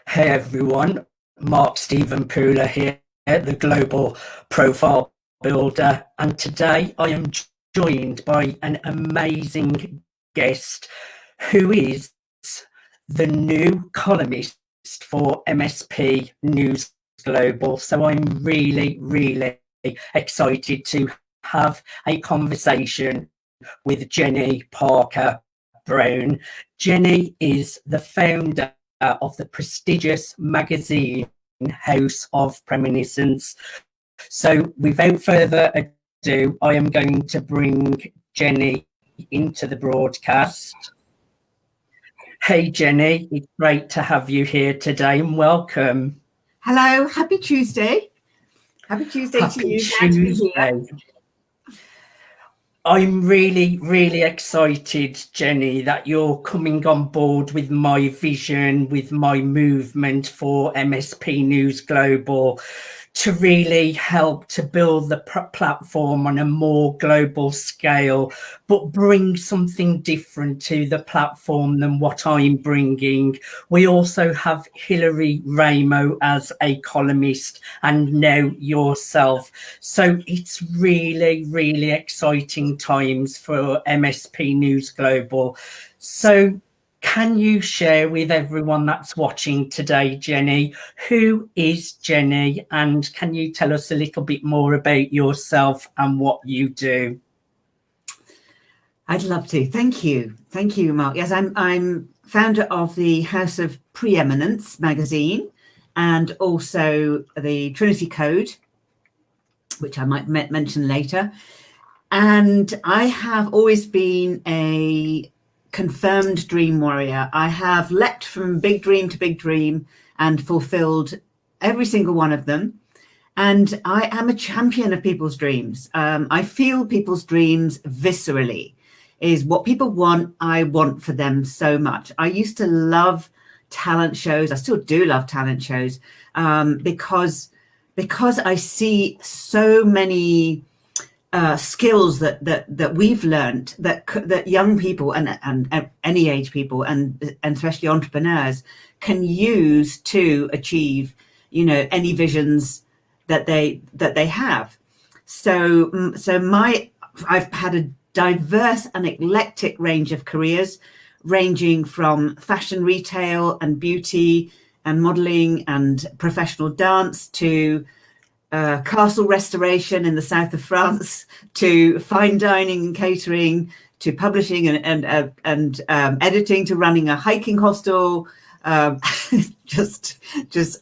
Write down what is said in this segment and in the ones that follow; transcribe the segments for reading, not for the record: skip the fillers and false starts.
Hey everyone, Mark Stephen Pooler here, the Global Profile Builder, and today I am joined by an amazing guest who is the new columnist for MSP News Global. So I'm really excited to have a conversation with Jenni Parker Brown. Jenni is the founder of the prestigious magazine House of Reminiscence. So without further ado, I am going to bring Jenni into the broadcast. Hey Jenni, it's great to have you here today and welcome. Hello, happy Tuesday. Happy Tuesday to you. Tuesday. I'm really excited, Jenni, that you're coming on board with my vision, with my movement for MSP News Global to really help to build the platform on a more global scale, but bring something different to the platform than what I'm bringing. We also have Hilary Ramo as a columnist and now yourself. So it's really exciting times for MSP News Global. So can you share with everyone that's watching today, Jenni, who is Jenni, and can you tell us a little bit more about yourself and what you do? I'd love to. Thank you, Mark. Yes, I'm founder of the House of Preeminence magazine, and also the Trinity Code, which I might mention later. And I have always been a confirmed dream warrior. I have leapt from big dream to big dream and fulfilled every single one of them. And I am a champion of people's dreams. I feel people's dreams viscerally. Is what people want, I want for them so much. I used to love talent shows. I still do love talent shows because I see so many skills that we've learned that young people and any age people and especially entrepreneurs can use to achieve, any visions that they have. So I've had a diverse and eclectic range of careers, ranging from fashion retail and beauty and modeling and professional dance to castle restoration in the south of France, to fine dining and catering, to publishing and editing, to running a hiking hostel. I've just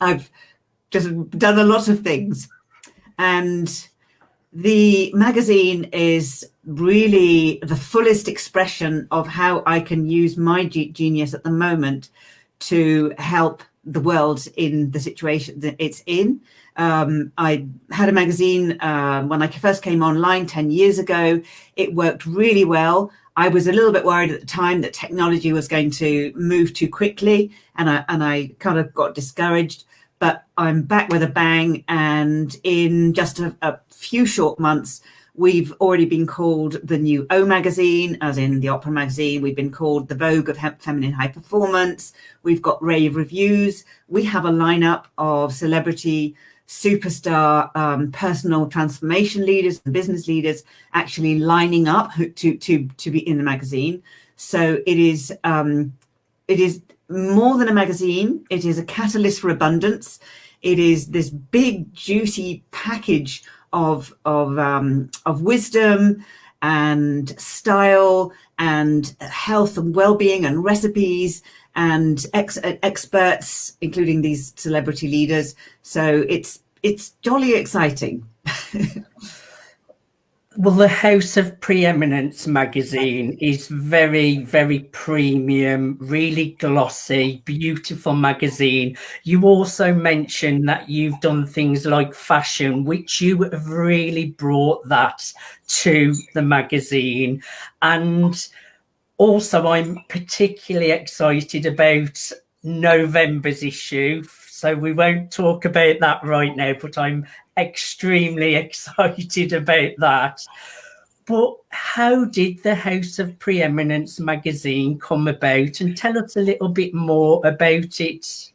done a lot of things. And the magazine is really the fullest expression of how I can use my genius at the moment to help the world in the situation that it's in. I had a magazine when I first came online 10 years ago. It worked really well. I was a little bit worried at the time that technology was going to move too quickly, and I kind of got discouraged. But I'm back with a bang, and in just a few short months, we've already been called the new O magazine, as in the opera magazine. We've been called the Vogue of Feminine High Performance. We've got rave reviews. We have a lineup of celebrity, superstar, personal transformation leaders and business leaders actually lining up to be in the magazine. So it is more than a magazine. It is a catalyst for abundance. It is this big, juicy package of wisdom and style and health and well-being and recipes and experts, including these celebrity leaders. So it's jolly exciting. Well, the House of Preeminence magazine is very premium, really glossy, beautiful magazine. You also mentioned that you've done things like fashion, which you have really brought that to the magazine. And also, I'm particularly excited about November's issue. So we won't talk about that right now, but I'm extremely excited about that. But how did the House of Preeminence magazine come about? And tell us a little bit more about it.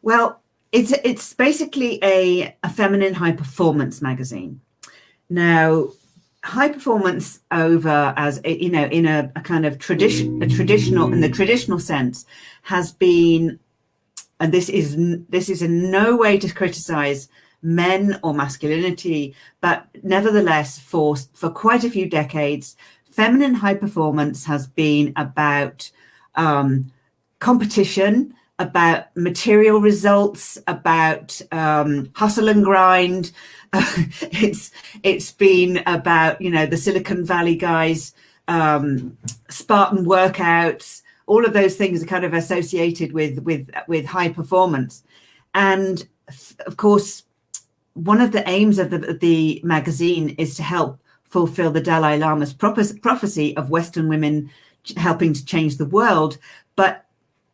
Well, it's basically a feminine high performance magazine. Now, high performance over, as you know, in a kind of traditional, in the traditional sense, has been, and this is in no way to criticize men or masculinity, but nevertheless, for quite a few decades, feminine high performance has been about competition, about material results, about hustle and grind. It's been about, you know, the Silicon Valley guys, Spartan workouts. All of those things are kind of associated with high performance. And of course, one of the aims of the magazine is to help fulfill the Dalai Lama's prophecy of Western women helping to change the world, but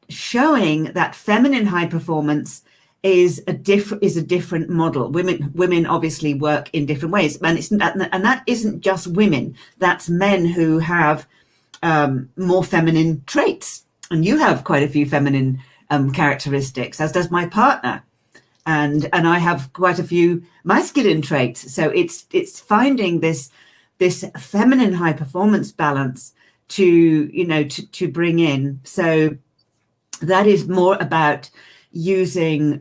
showing that feminine high performance is a different model. Women obviously work in different ways, and that isn't just women. That's men who have more feminine traits, and you have quite a few feminine characteristics, as does my partner, and I have quite a few masculine traits. So it's finding this feminine high performance balance to bring in. So that is more about using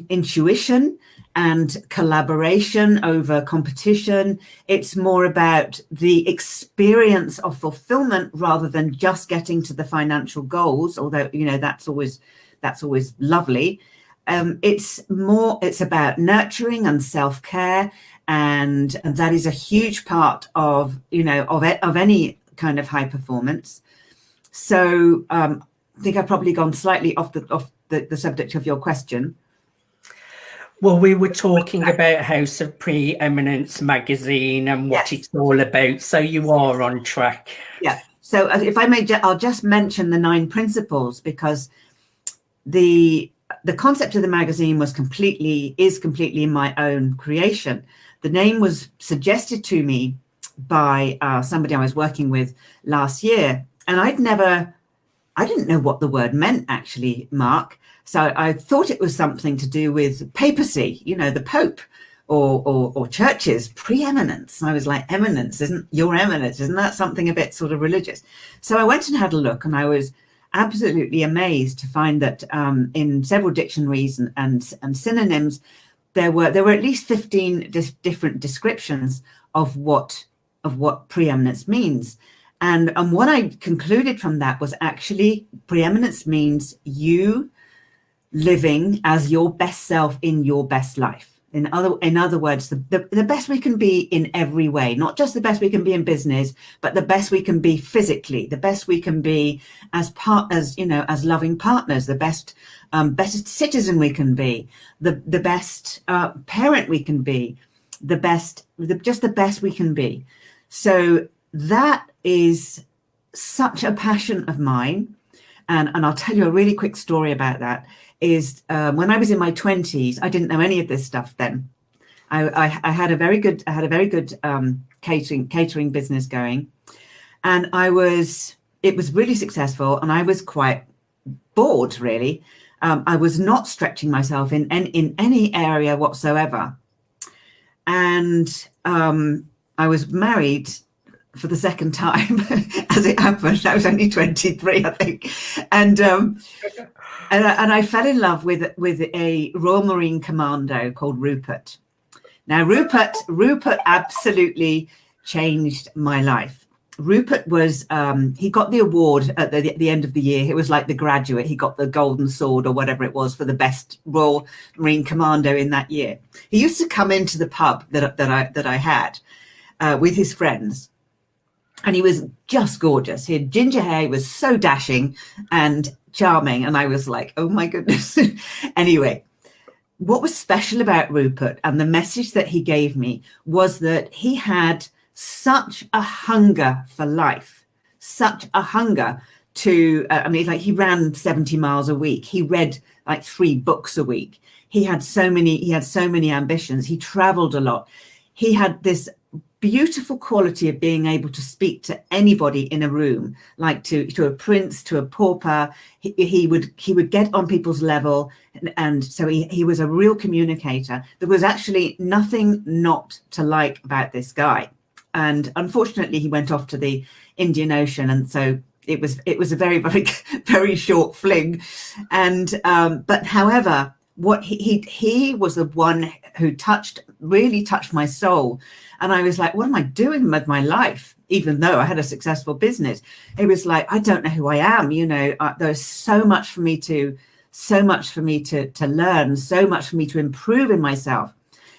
intuition and collaboration over competition. It's more about the experience of fulfillment rather than just getting to the financial goals, although, you know, that's always lovely. It's about nurturing and self-care, and that is a huge part of, you know, of any kind of high performance. So I think I've probably gone slightly off the subject of your question. Well, we were talking about House of Preeminence magazine and what it's all about, so you are on track. Yeah. So if I may, I'll just mention the 9 principles, because the concept of the magazine is completely my own creation. The name was suggested to me by somebody I was working with last year, and I didn't know what the word meant, actually, Mark. So I thought it was something to do with papacy, you know, the Pope, or churches, preeminence. And I was like, eminence, isn't that something a bit sort of religious? So I went and had a look, and I was absolutely amazed to find that in several dictionaries and synonyms, there were at least 15 different descriptions of what preeminence means. And what I concluded from that was actually preeminence means you living as your best self in your best life. In other words, the best we can be in every way, not just the best we can be in business, but the best we can be physically, the best we can be as loving partners, the best citizen we can be, the best parent we can be, just the best we can be. So that is such a passion of mine. And I'll tell you a really quick story about that. Is when I was in my 20s, I didn't know any of this stuff then. I had a very good catering business going, and it was really successful, and I was quite bored, really. I was not stretching myself in any area whatsoever, and I was married for the second time, as it happened. I was only 23, I think, and I fell in love with a Royal Marine Commando called Rupert. Now, Rupert absolutely changed my life. Rupert was he got the award at the end of the year. It was like The Graduate. He got the Golden Sword or whatever it was for the best Royal Marine Commando in that year. He used to come into the pub that I had with his friends. And he was just gorgeous. He had ginger hair. He was so dashing and charming. And I was like, oh, my goodness. Anyway, what was special about Rupert and the message that he gave me was that he had such a hunger for life, such a hunger to, he ran 70 miles a week. He read like 3 books a week. He had so many ambitions. He traveled a lot. he had this beautiful quality of being able to speak to anybody in a room, like to a prince, to a pauper. He would get on people's level, and so he was a real communicator. There was actually nothing not to like about this guy, and unfortunately he went off to the Indian Ocean, and so it was a very, very, very short fling. And but however, what he was the one who really touched my soul. And I was like, what am I doing with my life? Even though I had a successful business, it was like, I don't know who I am. You know, there's so much for me to learn, so much for me to improve in myself.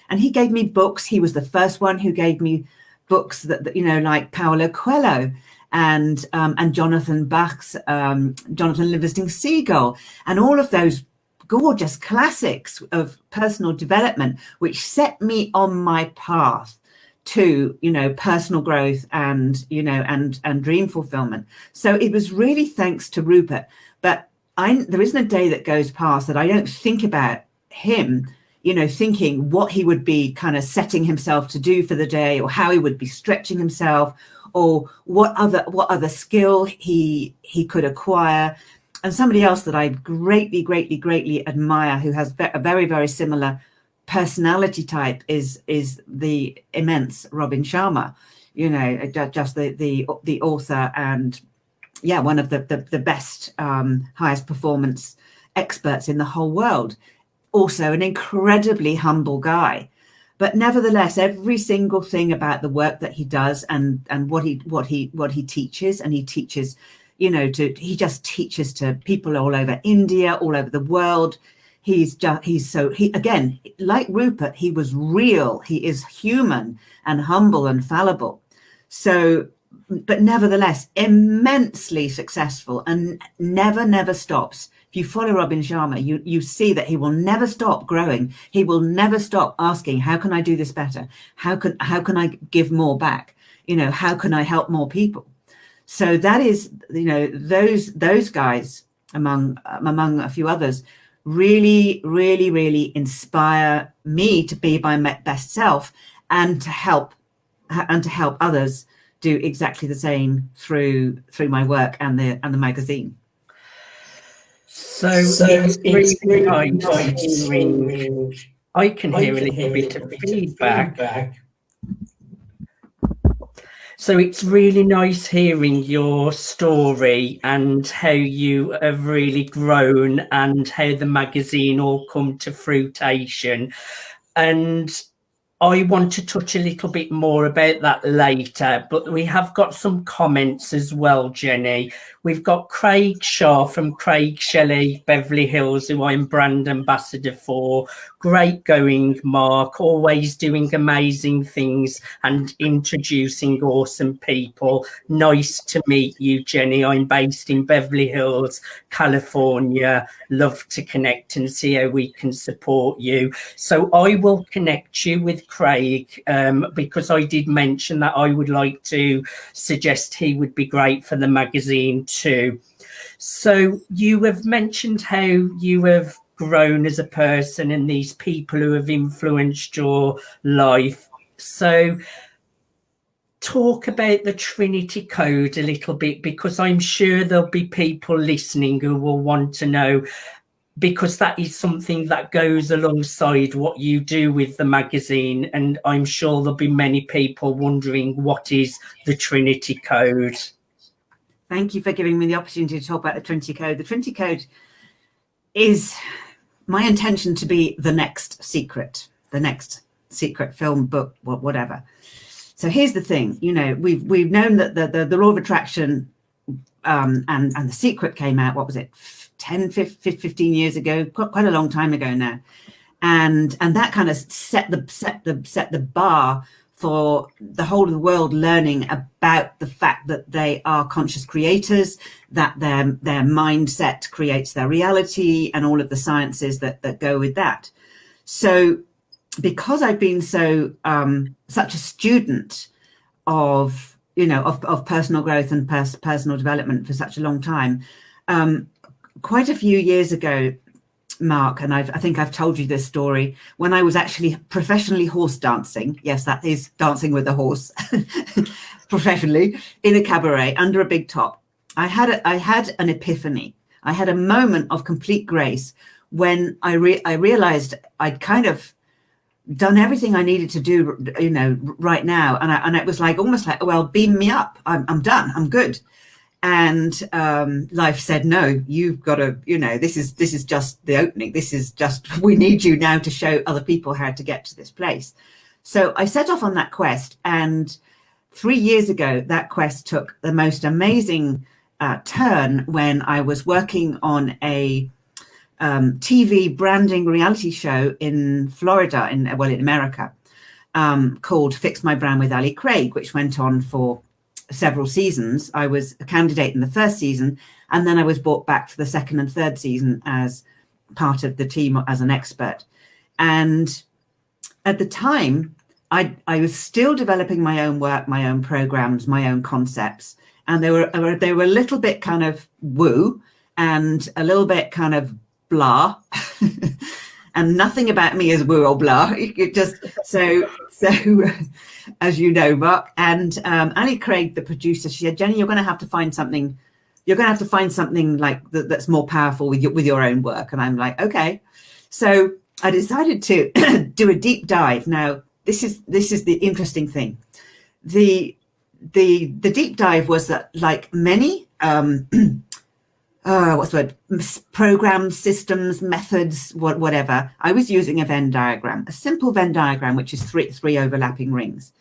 And he gave me books. He was the first one who gave me books that you know, like Paulo Coelho and Jonathan Bach's Jonathan Livingston Seagull, and all of those gorgeous classics of personal development, which set me on my path to, you know, personal growth and, you know, and dream fulfillment. So it was really thanks to Rupert. But there isn't a day that goes past that I don't think about him, you know, thinking what he would be kind of setting himself to do for the day, or how he would be stretching himself, or what other skill he could acquire. And somebody else that I greatly admire, who has a very, very similar personality type, is the immense Robin Sharma, you know, just the author, and yeah, one of the best highest performance experts in the whole world. Also an incredibly humble guy, but nevertheless, every single thing about the work that he does and what he teaches, and he teaches, you know, he just teaches to people all over India, all over the world. He again, like Rupert, he was real. He is human and humble and fallible. So, but nevertheless, immensely successful, and never stops. If you follow Robin Sharma, you see that he will never stop growing. He will never stop asking, how can I do this better? How can I give more back? You know, how can I help more people? So that is, you know, those guys, among a few others, really inspire me to be my best self, and to help others do exactly the same through my work and the magazine. So it's really nice hearing. I can hear a little bit of feedback. So it's really nice hearing your story and how you have really grown, and how the magazine all come to fruition. And I want to touch a little bit more about that later, but we have got some comments as well, Jenny. We've got Craig Shaw from Craig Shelley, Beverly Hills, who I'm brand ambassador for. Great going, Mark, always doing amazing things and introducing awesome people. Nice to meet you, Jenny. I'm based in Beverly Hills, California. Love to connect and see how we can support you. So I will connect you with Craig, because I did mention that I would like to suggest he would be great for the magazine too. So you have mentioned how you have grown as a person and these people who have influenced your life. So talk about the Trinity Code a little bit, because I'm sure there'll be people listening who will want to know, because that is something that goes alongside what you do with the magazine. And I'm sure there'll be many people wondering, what is the Trinity Code? Thank you for giving me the opportunity to talk about the Trinity Code. The Trinity Code is my intention to be the next secret film, book, whatever. So here's the thing, you know, we've known that the law of attraction and The Secret came out, what was it, 10, 15 years ago, quite a long time ago now. And that kind of set the bar for the whole of the world learning about the fact that they are conscious creators, that their mindset creates their reality, and all of the sciences that go with that. So because I've been such a student of, you know, of personal growth and personal development for such a long time, quite a few years ago, Mark, and I think I've told you this story, when I was actually professionally horse dancing, yes, that is dancing with a horse, professionally, in a cabaret under a big top, I had an epiphany. I had a moment of complete grace when I realized I'd kind of done everything I needed to do, right now. And it was like, almost like, well, beam me up. I'm done. I'm good. And life said, no, you've got to, this is just the opening. This is just, we need you now to show other people how to get to this place. So I set off on that quest. And 3 years ago, that quest took the most amazing turn when I was working on a TV branding reality show in Florida, in America, called Fix My Brand with Ali Craig, which went on for several seasons. I was a candidate in the first season, and then I was brought back for the second and third season as part of the team as an expert. And at the time, I was still developing my own work, my own programs, my own concepts, and they were a little bit kind of woo and a little bit kind of blah. And nothing about me is woo or blah. It just so as you know, Mark. And Ali Craig, the producer, she said, Jenni, you're going to have to find something. You're going to have to find something like that's more powerful with your own work. And I'm like, okay. So I decided to do a deep dive. Now, this is the interesting thing. The deep dive was that, like many what's the word? Programs, systems, methods, whatever. I was using a Venn diagram, a simple Venn diagram, which is three overlapping rings.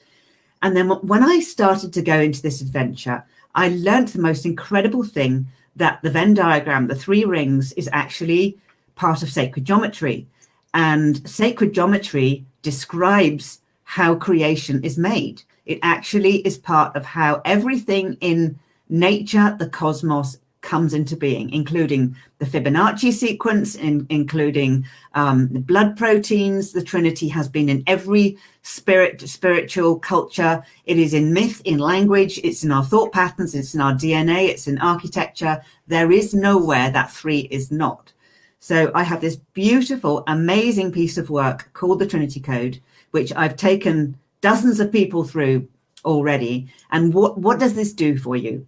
And then when I started to go into this adventure, I learned the most incredible thing, that the Venn diagram, the three rings, is actually part of sacred geometry. And sacred geometry describes how creation is made. It actually is part of how everything in nature, the cosmos, comes into being, including the Fibonacci sequence, including the blood proteins. The Trinity has been in every spiritual culture. It is in myth, in language, it's in our thought patterns, it's in our DNA, it's in architecture. There is nowhere that three is not. So I have this beautiful, amazing piece of work called the Trinity Code, which I've taken dozens of people through already. And what does this do for you?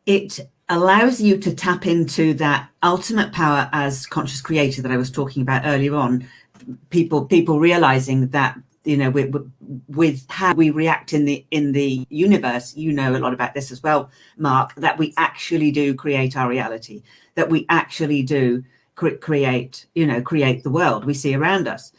It allows you to tap into that ultimate power as conscious creator that I was talking about earlier on. People realizing that, with how we react in the universe, a lot about this as well, Mark, that we actually do create our reality, that we actually do create the world we see around us.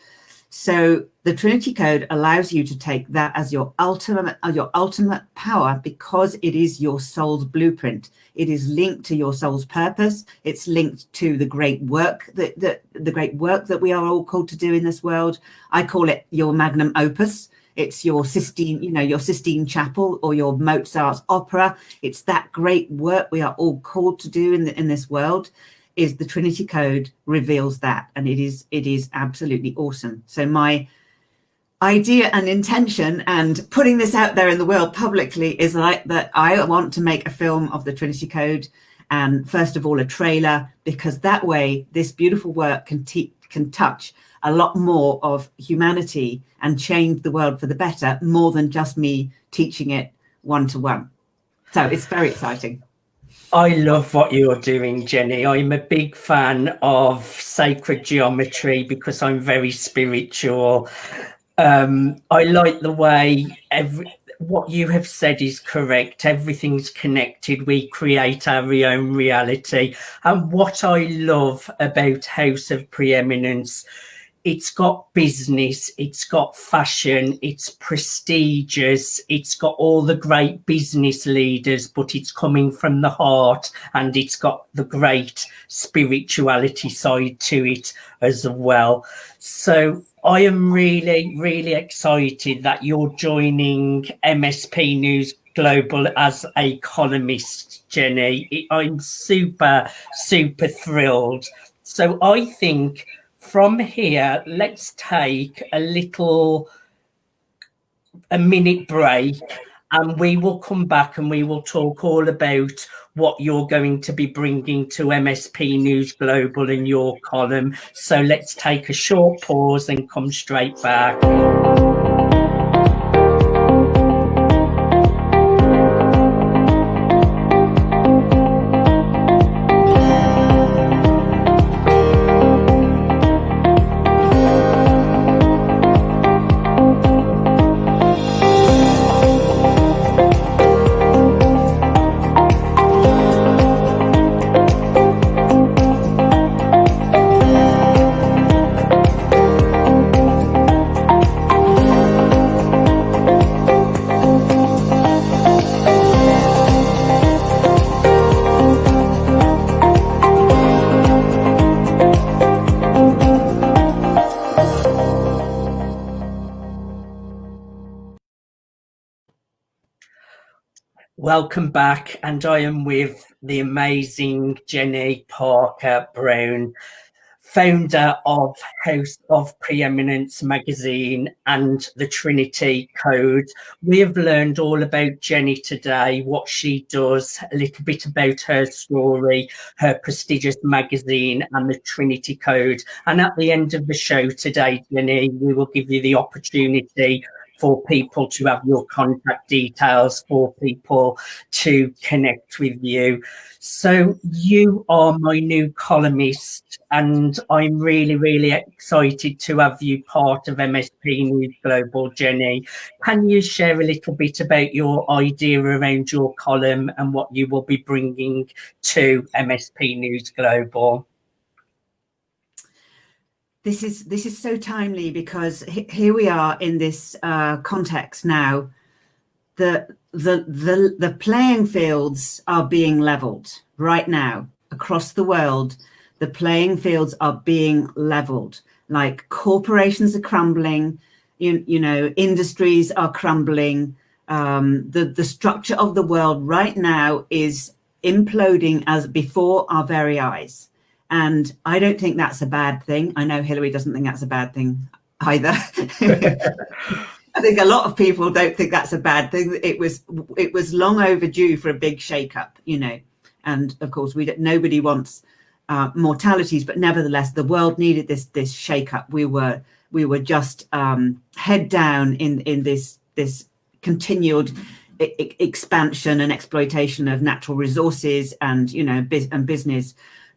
So the Trinity Code allows you to take that as your ultimate power, because it is your soul's blueprint. It is linked to your soul's purpose. It's linked to the great work that we are all called to do in this world. I call it your magnum opus. It's your Sistine Chapel or your Mozart's opera. It's that great work we are all called to do in this world. Is the Trinity Code reveals that, and it is absolutely awesome. So my idea and intention, and putting this out there in the world publicly, is like that I want to make a film of the Trinity Code, and first of all a trailer, because that way this beautiful work can touch a lot more of humanity and change the world for the better, more than just me teaching it one-to-one. So it's very exciting. I love what you're doing, Jenni. I'm a big fan of sacred geometry because I'm very spiritual. I like the way what you have said is correct. Everything's connected. We create our own reality. And what I love about House of Preeminence, it's got business, it's got fashion, it's prestigious, it's got all the great business leaders, but it's coming from the heart, and it's got the great spirituality side to it as well. So I am really, really excited that you're joining MSP News Global as a columnist, Jenni. I'm super, super thrilled. So I think from here, let's take a minute break, and we will come back and we will talk all about what you're going to be bringing to MSP News Global in your column. So let's take a short pause and come straight back. Welcome back, and I am with the amazing Jenni Parker Brown, founder of House of Preeminence magazine and the Trinity Code. We have learned all about Jenni today, what she does, a little bit about her story, her prestigious magazine and the Trinity Code. And at the end of the show today, Jenni, we will give you the opportunity for people to have your contact details, for people to connect with you. So you are my new columnist, and I'm really, really excited to have you part of MSP News Global, Jenni. Can you share a little bit about your idea around your column and what you will be bringing to MSP News Global? This is so timely, because here we are in this context now. The playing fields are being leveled right now across the world. The playing fields are being leveled. Like, corporations are crumbling, you know, industries are crumbling. The structure of the world right now is imploding as before our very eyes. And I don't think that's a bad thing. I know Hillary doesn't think that's a bad thing either. I think a lot of people don't think that's a bad thing. It was long overdue for a big shake-up, you know. And of course, nobody wants mortalities, but nevertheless, the world needed this shake-up. We were just head down in this continued expansion and exploitation of natural resources, and, you know,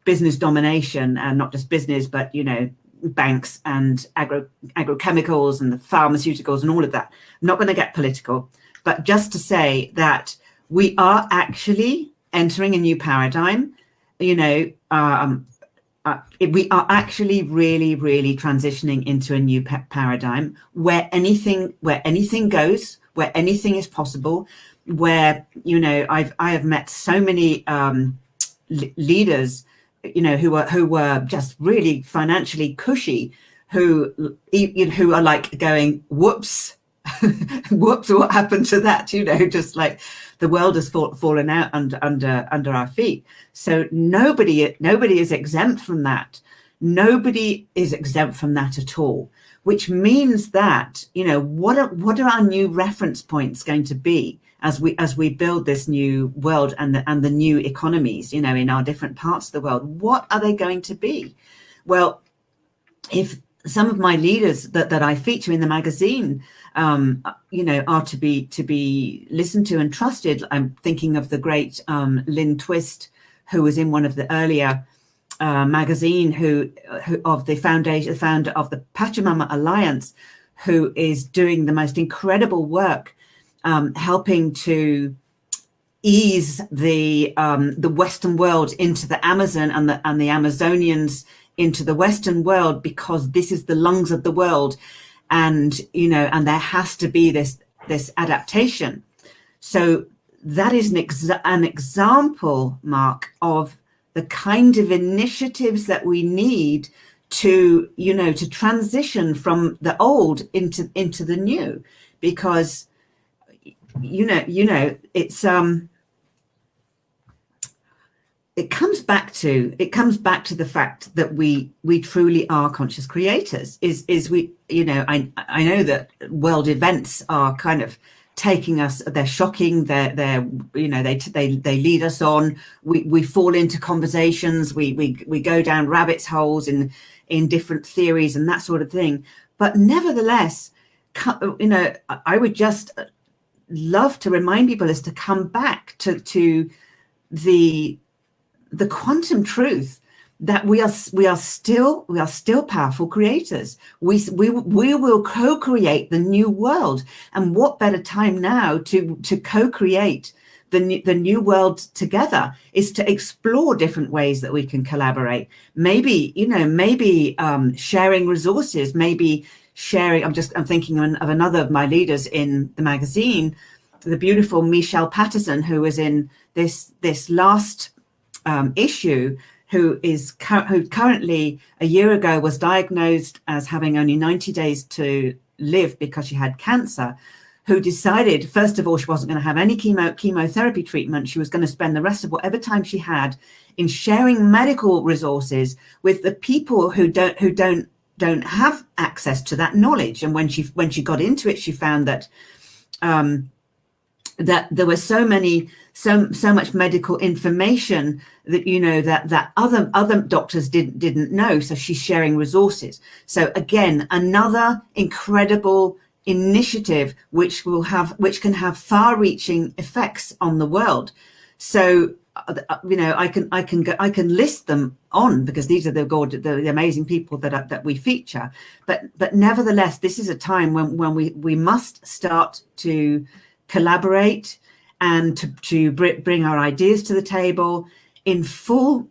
business domination, and not just business, but, you know, banks and agrochemicals and the pharmaceuticals and all of that. I'm not going to get political, but just to say that we are actually entering a new paradigm. You know, we are actually really, really transitioning into a new paradigm where anything goes, where anything is possible, where, you know, I have met so many leaders, you know, who were just really financially cushy, who are like going, whoops, whoops, what happened to that? You know, just like the world has fallen out under our feet. So nobody is exempt from that. Nobody is exempt from that at all, which means that, you know, what are our new reference points going to be as we build this new world and the new economies, you know, in our different parts of the world? What are they going to be? Well, if some of my leaders that I feature in the magazine, you know, are to be listened to and trusted, I'm thinking of the great Lynn Twist, who was in one of the earlier magazine, who of the founder of the Pachamama Alliance, who is doing the most incredible work, helping to ease the Western world into the Amazon and the Amazonians into the Western world, because this is the lungs of the world, and, you know, and there has to be this adaptation. So that is an example, Mark, of the kind of initiatives that we need to, you know, to transition from the old into the new, because you know it's it comes back to the fact that we truly are conscious creators. Is we, you know, I know that world events are kind of taking us, they're shocking, they're you know, they lead us on, we fall into conversations, we go down rabbit holes in different theories and that sort of thing. But nevertheless, you know, I would just love to remind people is to come back to the quantum truth that we are still powerful creators. We will co-create the new world, and what better time now to co-create the new world together is to explore different ways that we can collaborate. Maybe, you know, maybe sharing resources, maybe sharing. I'm thinking of another of my leaders in the magazine, the beautiful Michelle Patterson, who was in this last issue, who currently a year ago was diagnosed as having only 90 days to live because she had cancer, who decided, first of all, she wasn't going to have any chemotherapy treatment. She was going to spend the rest of whatever time she had in sharing medical resources with the people who don't have access to that knowledge. And when she got into it, she found that that there was so much medical information that, you know, that other doctors didn't know. So she's sharing resources. So again, another incredible initiative which can have far-reaching effects on the world. So you know, I can list them on, because these are the amazing people that we feature. But nevertheless, this is a time when we must start to collaborate and to bring our ideas to the table in full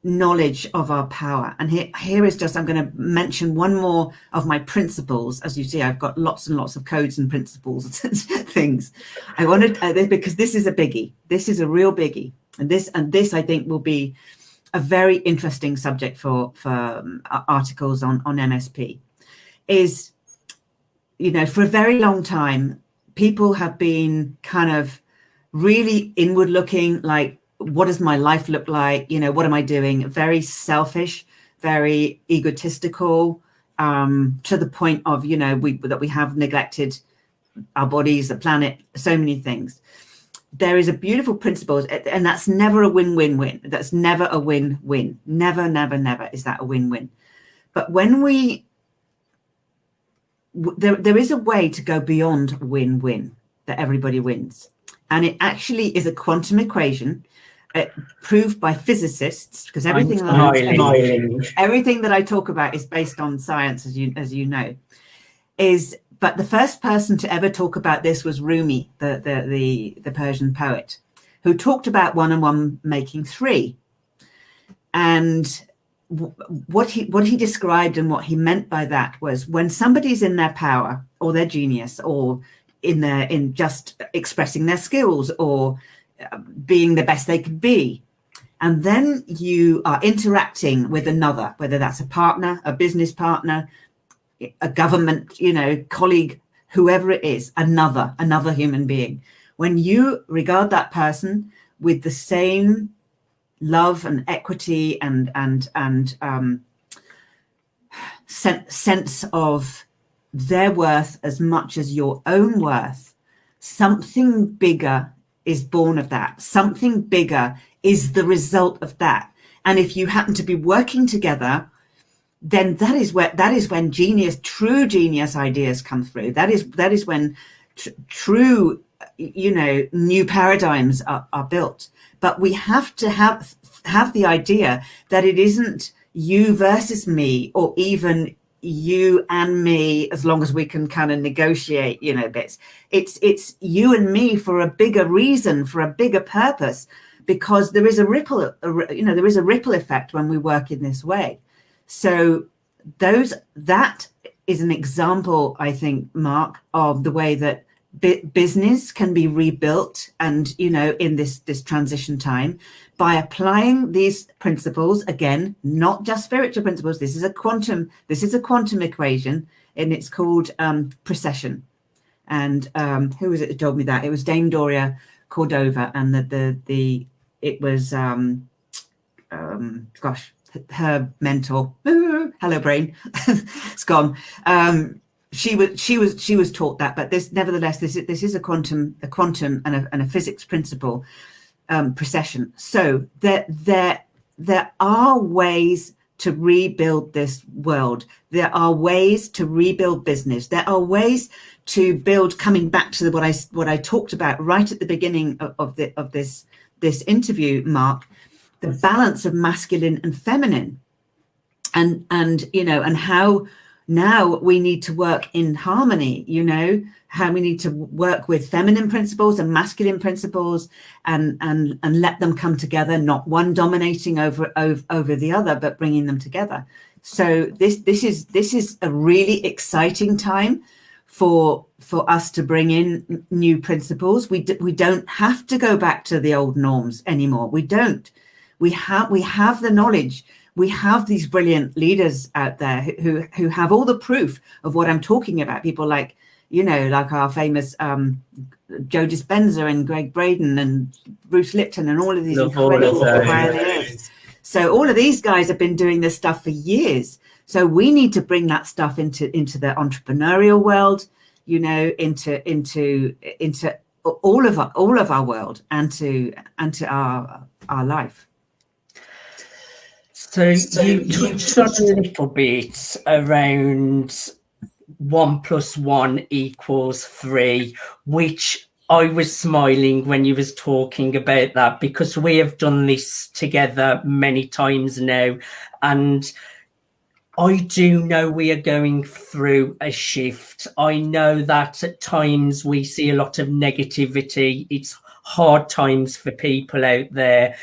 knowledge of our power. And here is just, I'm going to mention one more of my principles. As you see, I've got lots and lots of codes and principles and things. I wanted, because this is a biggie. This is a real biggie. And this I think will be a very interesting subject for articles on MSP. Is, you know, for a very long time, people have been kind of really inward looking, like, what does my life look like? You know, what am I doing? Very selfish, very egotistical, to the point of, you know, that we have neglected our bodies, the planet, so many things. There is a beautiful principle, and that's never a win-win-win. That's never a win-win. Never, never, never is that a win-win. But when there is a way to go beyond win-win, that everybody wins. And it actually is a quantum equation proved by physicists, because everything that I talk about is based on science, as you know. But the first person to ever talk about this was Rumi, the Persian poet, who talked about 1 and 1 making 3. And what he described and what he meant by that was, when somebody's in their power or their genius, or in just expressing their skills, or being the best they could be, and then you are interacting with another, whether that's a partner, a business partner, a government, you know, colleague, whoever it is, another human being, when you regard that person with the same love and equity and sense of their worth as much as your own worth, something bigger is born of that. Something bigger is the result of that. And if you happen to be working together, then that is when true genius ideas come through. That is when true, you know, new paradigms are built. But we have to have the idea that it isn't you versus me, or even you and me, as long as we can kind of negotiate, you know, bits. It's you and me for a bigger reason, for a bigger purpose, because there is a ripple effect when we work in this way. So that is an example, I think, Mark, of the way that business can be rebuilt, and, you know, in this transition time, by applying these principles. Again, not just spiritual principles. This is a quantum equation, and it's called precession. And who was it that told me that? It was Dame Doria Cordova, and it was her mentor. Hello, brain. It's gone. she was taught that, but nevertheless this is a quantum and a physics principle precession. So there are ways to rebuild this world. There are ways to rebuild business. There are ways to build, coming back to what I talked about right at the beginning of this interview, Mark, the balance of masculine and feminine, and how now we need to work in harmony, how we need to work with feminine principles and masculine principles and let them come together, not one dominating over the other, but bringing them together. So this is a really exciting time for us to bring in new principles. We don't have to go back to the old norms anymore. We don't. We have the knowledge. We have these brilliant leaders out there who have all the proof of what I'm talking about. People like, like our famous Joe Dispenza and Greg Braden and Bruce Lipton and all of these incredible pioneers. So all of these guys have been doing this stuff for years. So we need to bring that stuff into the entrepreneurial world, into all of our world and to our life. So you touched on a little bit around 1 + 1 = 3, which I was smiling when you was talking about that, because we have done this together many times now, and I do know we are going through a shift. I know that at times we see a lot of negativity. It's hard times for people out there.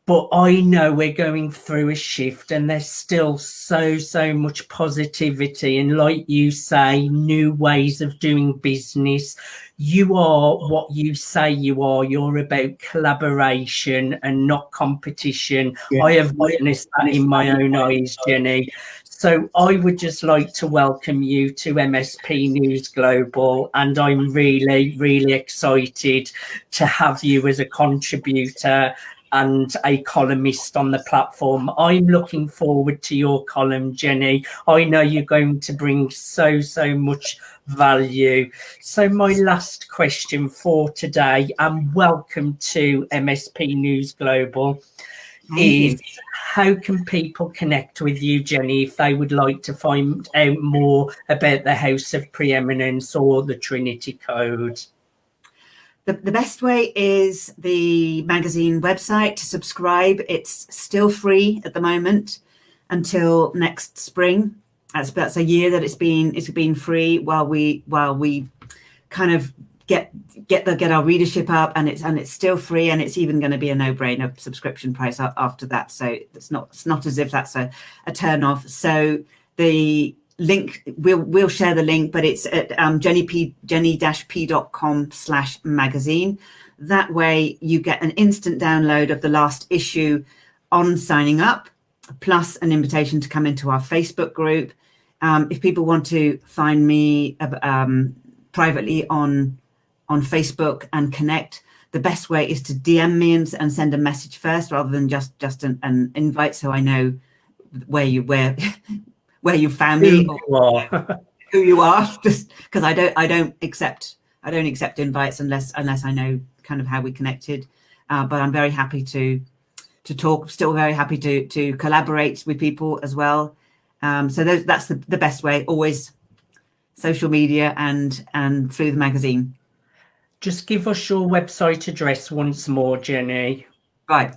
But I know we're going through a shift, and there's still so much positivity. And like you say, new ways of doing business. You are what you say you are. You're about collaboration and not competition. Yeah. I have witnessed that in my own eyes, Jenny. So I would just like to welcome you to MSP News Global, and I'm really excited to have you as a contributor and a columnist on the platform. I'm looking forward to your column, Jenny. I know you're going to bring so much value. So my last question for today, and welcome to MSP News Global, is how can people connect with you, Jenny, if they would like to find out more about the House of Preeminence or the Trinity Code? The best way is the magazine website to subscribe. It's still free at the moment until next spring. That's a year that it's been free while we kind of get our readership up, and it's still free, and it's even going to be a no-brainer subscription price after that. So it's not as if that's a turn off. So the link, we'll share the link, but it's at jenni-p.com/magazine. That way you get an instant download of the last issue on signing up, plus an invitation to come into our Facebook group. If people want to find me privately on Facebook and connect, the best way is to DM me and send a message first, rather than just an invite, so I know where you found me, who you are, just because I don't accept invites unless I know kind of how we connected. But I'm very happy to talk, still very happy to collaborate with people as well. So that's the best way, always social media and through the magazine. Just give us your website address once more, Jenny. Right.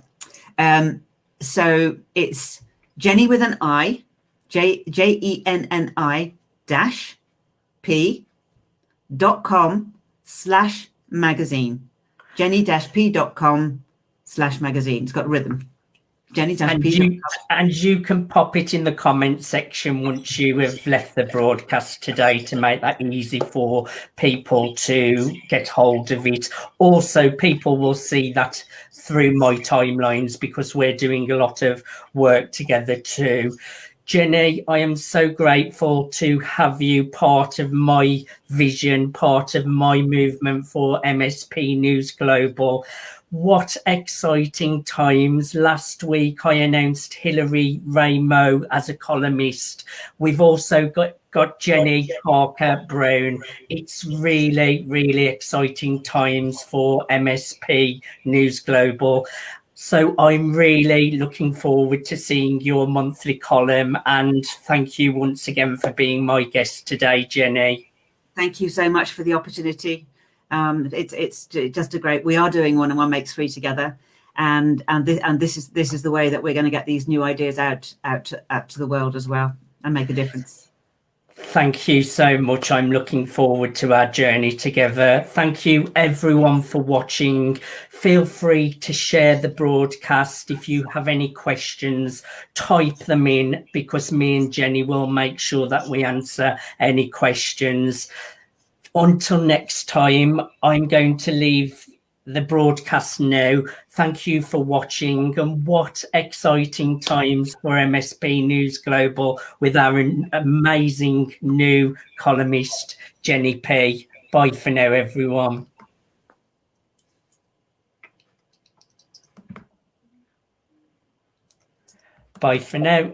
So it's Jenni with an I, JENNI-P.com/magazine. Jenni-P.com/magazine. It's got rhythm. Jenni-P. And you can pop it in the comment section once you have left the broadcast today, to make that easy for people to get hold of it. Also, people will see that through my timelines, because we're doing a lot of work together too. Jenny, I am so grateful to have you part of my vision, part of my movement for MSP News Global. What exciting times. Last week I announced Hilary Raymo as a columnist. We've also got Jenni Parker Brown. It's really, really exciting times for MSP News Global. So I'm really looking forward to seeing your monthly column, and thank you once again for being my guest today, Jenni. Thank you so much for the opportunity. It's just a great. We are doing One and One Makes Three together, and this is the way that we're going to get these new ideas out to the world as well and make a difference. Thank you so much. I'm looking forward to our journey together. Thank you everyone for watching. Feel free to share the broadcast. If you have any questions, type them in, because me and Jenni will make sure that we answer any questions. Until next time, I'm going to leave the broadcast now. Thank you for watching, and what exciting times for MSP News Global with our amazing new columnist, Jenni P. Bye for now, everyone. Bye for now.